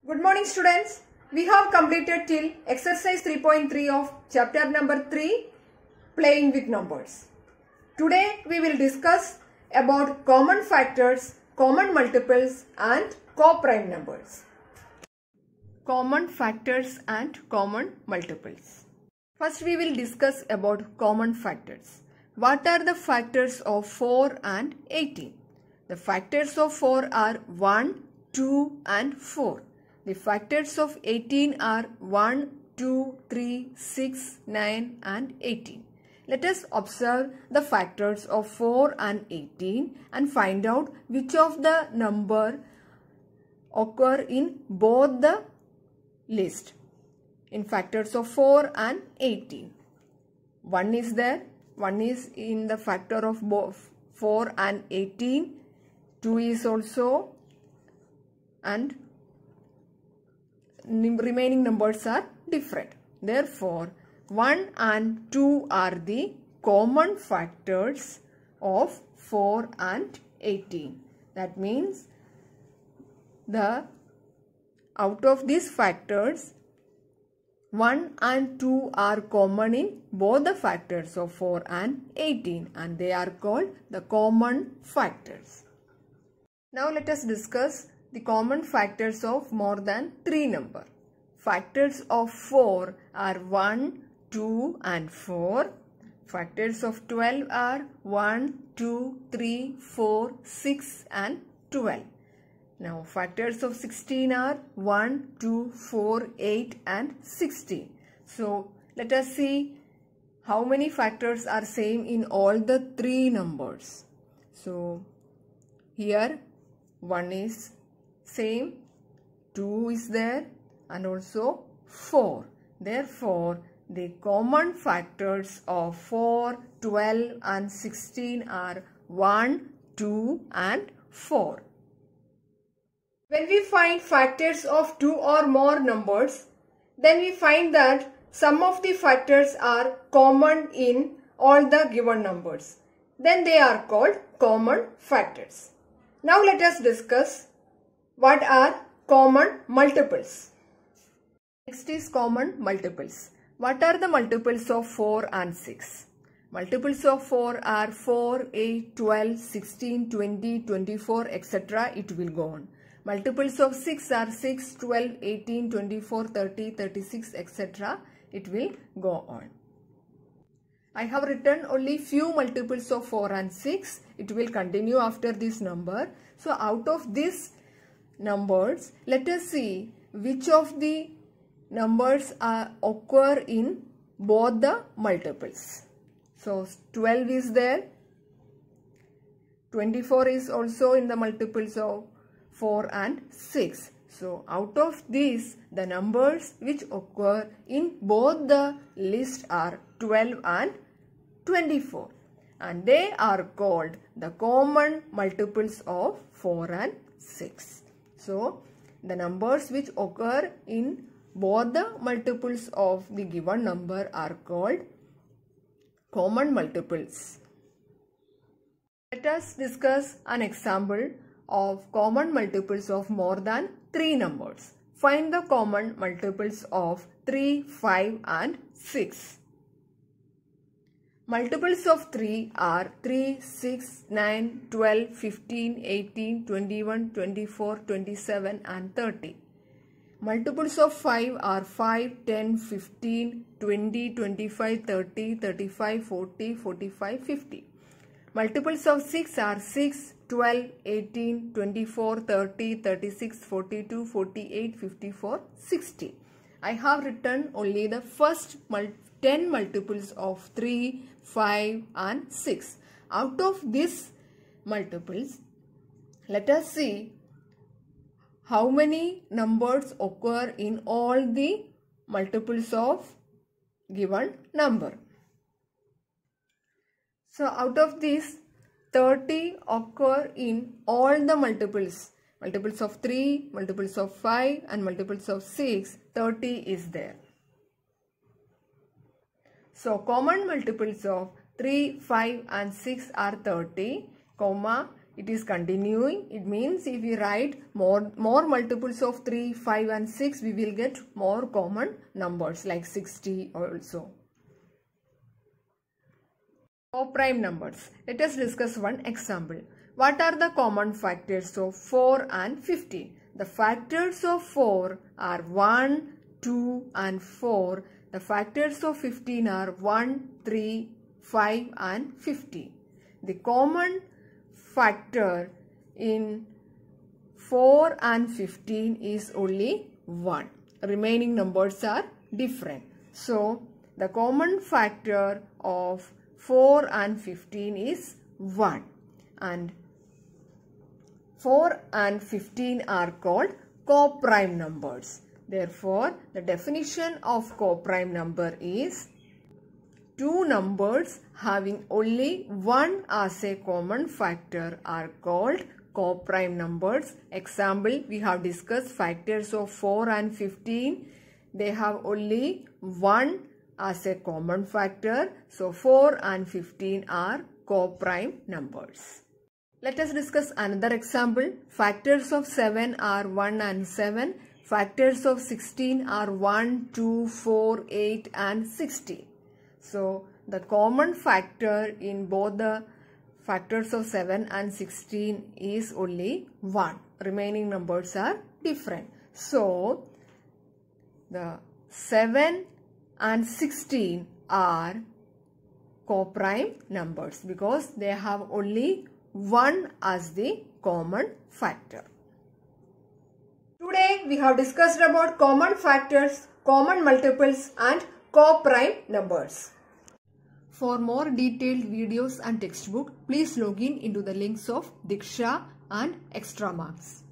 Good morning students. We have completed till exercise 3.3 of chapter number 3, playing with numbers. Today we will discuss about common factors, common multiples and co-prime numbers. Common factors and common multiples. First we will discuss about common factors. What are the factors of 4 and 18? The factors of 4 are 1, 2 and 4. The factors of 18 are 1, 2, 3, 6, 9 and 18. Let us observe the factors of 4 and 18 and find out which of the number occur in both the list. In factors of 4 and 18. 1 is there. 1 is in the factor of both 4 and 18. 2 is also, and remaining numbers are different. Therefore, 1 and 2 are the common factors of 4 and 18. That means out of these factors, 1 and 2 are common in both the factors of 4 and 18 and they are called the common factors. Now let us discuss the common factors of more than 3 number. Factors of 4 are 1, 2 and 4. Factors of 12 are 1, 2, 3, 4, 6 and 12. Now factors of 16 are 1, 2, 4, 8 and 16. So let us see how many factors are same in all the 3 numbers. So here 1 is same, 2 is there and also 4. Therefore, the common factors of 4, 12 and 16 are 1, 2 and 4. When we find factors of 2 or more numbers, then we find that some of the factors are common in all the given numbers. Then they are called common factors. Now let us discuss what are common multiples. Next is common multiples. What are the multiples of 4 and 6? Multiples of 4 are 4, 8, 12, 16, 20, 24, etc. It will go on. Multiples of 6 are 6, 12, 18, 24, 30, 36, etc. It will go on. I have written only few multiples of 4 and 6. It will continue after this number. So out of these numbers, let us see which of the numbers occur in both the multiples. So 12 is there. 24 is also in the multiples of 4 and 6. So out of these, the numbers which occur in both the list are 12 and 24. And they are called the common multiples of 4 and 6. So the numbers which occur in both the multiples of the given number are called common multiples. Let us discuss an example of common multiples of more than 3 numbers. Find the common multiples of 3, 5 and 6. Multiples of 3 are 3, 6, 9, 12, 15, 18, 21, 24, 27 and 30. Multiples of 5 are 5, 10, 15, 20, 25, 30, 35, 40, 45, 50. Multiples of 6 are 6, 12, 18, 24, 30, 36, 42, 48, 54, 60. I have written only the first 10 multiples of 3, 5 and 6. Out of these multiples, let us see how many numbers occur in all the multiples of given number. So out of these, 30 occur in all the multiples. Multiples of 3, multiples of 5 and multiples of 6, 30 is there. So common multiples of 3, 5 and 6 are 30, it is continuing. It means if we write more multiples of 3, 5 and 6, we will get more common numbers like 60 also. Co-prime numbers. Let us discuss one example. What are the common factors of 4 and 15? The factors of 4 are 1, 2 and 4. The factors of 15 are 1, 3, 5 and 50. The common factor in 4 and 15 is only 1. Remaining numbers are different. So, the common factor of 4 and 15 is 1. And 4 and 15 are called co-prime numbers. Therefore, the definition of co-prime number is two numbers having only 1 as a common factor are called co-prime numbers. Example, we have discussed factors of 4 and 15. They have only 1 as a common factor. So, 4 and 15 are co-prime numbers. Let us discuss another example. Factors of 7 are 1 and 7. Factors of 16 are 1, 2, 4, 8 and 60. So, the common factor in both the factors of 7 and 16 is only 1. Remaining numbers are different. So, the 7 and 16 are co-prime numbers because they have only 1 as the common factor. Today we have discussed about common factors, common multiples and co-prime numbers. For more detailed videos and textbook, please log in into the links of Diksha and Extra Marks.